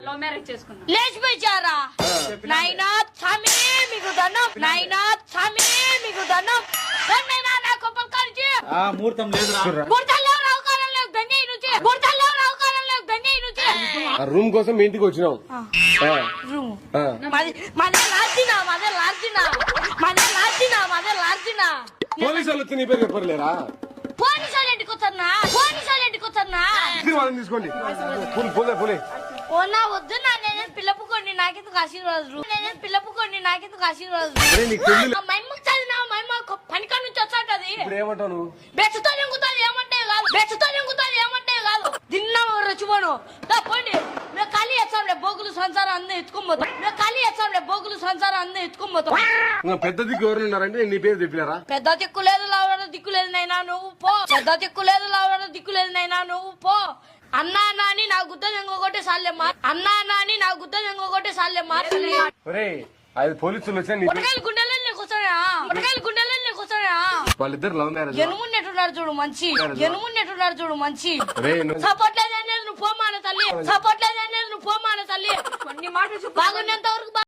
Love marriage చేసుకున్నా. లేచిపోయారా నాయనా స్వామి మీకు దండం, నాయనా స్వామి మీకు దండం. నా కొప్పలు కాల్చి ముహూర్తం లేదురా. గుర్తల్లో రావుకారం లేవు దండే నుంచి, గుర్తల్లో రావుకారం లేవు దండే నుంచి. రూమ్ కోసం మీ ఇంటికి వచ్చినాం. రూమ్ మాదే లాడ్జినా, మాదే లాడ్జినా, మాదే లాడ్జినా, మాదే లాడ్జినా. పోలీసు వాళ్ళు వచ్చి నీ పేరు చెప్పలేరా? పోలీసు వాళ్ళు ఇంటికి వచ్చారా, పోలీసు వాళ్ళు ఇంటికి వచ్చారా? వాళ్ళని తీసుకోండి. పోలే ఓనా వద్దు నా, నేనే పిల్లపుకోండి నాకెందుకు ఆశీర్వాదాలు, నేనే పిల్లపుకోండి నాకెందుకు ఆశీర్వాదాలు. మైమ్మకు చదివినా మైమ్మ పనికా నుంచి వచ్చాటది. ఇప్పుడు ఏమంటావు నువ్వు? బెచ్చతో నింగుతాది ఏమంటే కాదు, బెచ్చతో నింగుతాది ఏమంటే కాదు. తిన్నా రచ్చిపోను పోండి. మేము ఖాళీ వేస్తాంలే బోగులు సంసారం అందరూ ఎత్తుకోబోతాం, మేము ఖాళీ వేస్తాంలే బోగులు సంసారం అందరూ ఎత్తుకోబోతాం. పెద్ద దిక్కు ఎవరు ఉన్నారంటే నీ పేరు చెప్పినారా? పెద్ద దిక్కు లేదు లావడం దిక్కు లేదు నైనా నువ్వు పో, పెద్ద దిక్కు లేదు లావడం దిక్కు లేదు నైనా నువ్వు పో. అన్నా నాని నా గుద్ద ఇంకొకటి సాలేమ్మా, అన్నా నాని నా గుద్ద ఇంకొకటి సాలేమ్మా. అది పోలీసులు వచ్చా నీ గుండెలు గుండెలు కూర్చోయా, గుండెలు గుండెలు కూర్చోయా. వాళ్ళిద్దరు లవ్ మ్యారేజ్. ఎనుమున్నట్టున్నారు చూడు మంచి, ఎనుమున్నట్టున్నారు చూడు మంచి. సపోర్ట్ లేదనేది నువ్వు పోమాన తల్లి, సపోర్ట్ లేదనేది నువ్వు పోమాన తల్లి. కొన్ని మాటలు బాగున్నంత వరకు